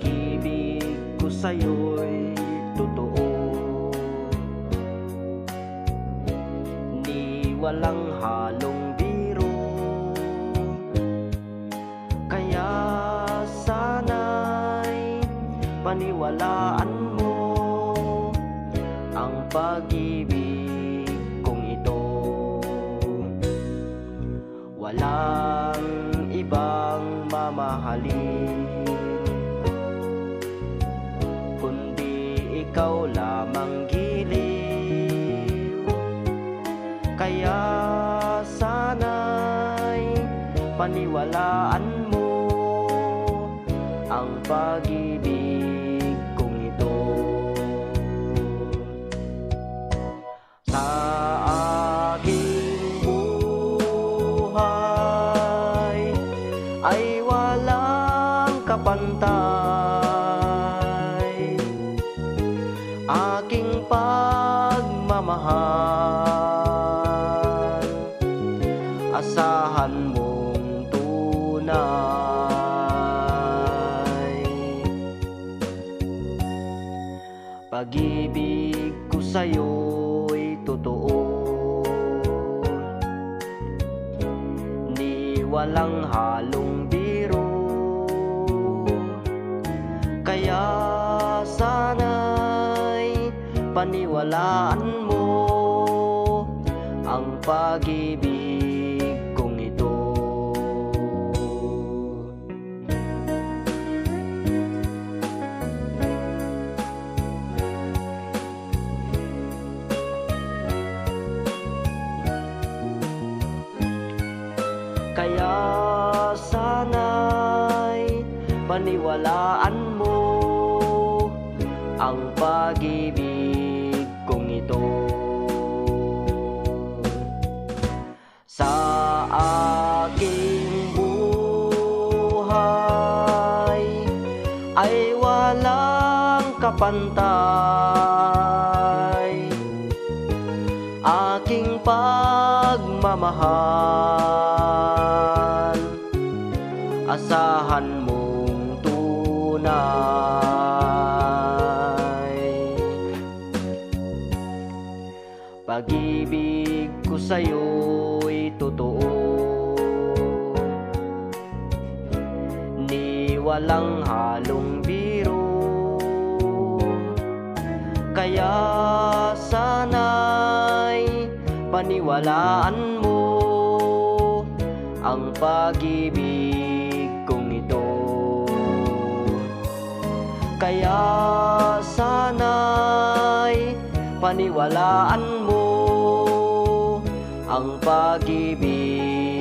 pag-ibig ko sa'yo'y totoo, ni walang halong biro. Kaya sana'y paniwalaan mo ang pag-ibig kong ito. Walang ibang mamahalin kundi ikaw lamang giliw. Kaya sana'y paniwalaan mo ang pag-ibig kong ito. Sa aking buhay ay walang kapantay, aking pagmamahal, asahan mong tunay. Pag-ibig ko sa'yo'y totoo, ni walang halong biro. Kaya sana'y paniwalaan mo ang pag-ibig kong ito. Kaya sana'y paniwalaan mo ang pag-ibig kong ito. Sa aking buhay ay walang kapantay, aking pagmamahal, asahan mong tunay. Pag-ibig ko sa'yo'y totoo, ni walang halong biro. Kaya sana'y paniwalaan mo ang pag-ibig kong ito. Kaya sana'y paniwalaan mo ang pag-ibig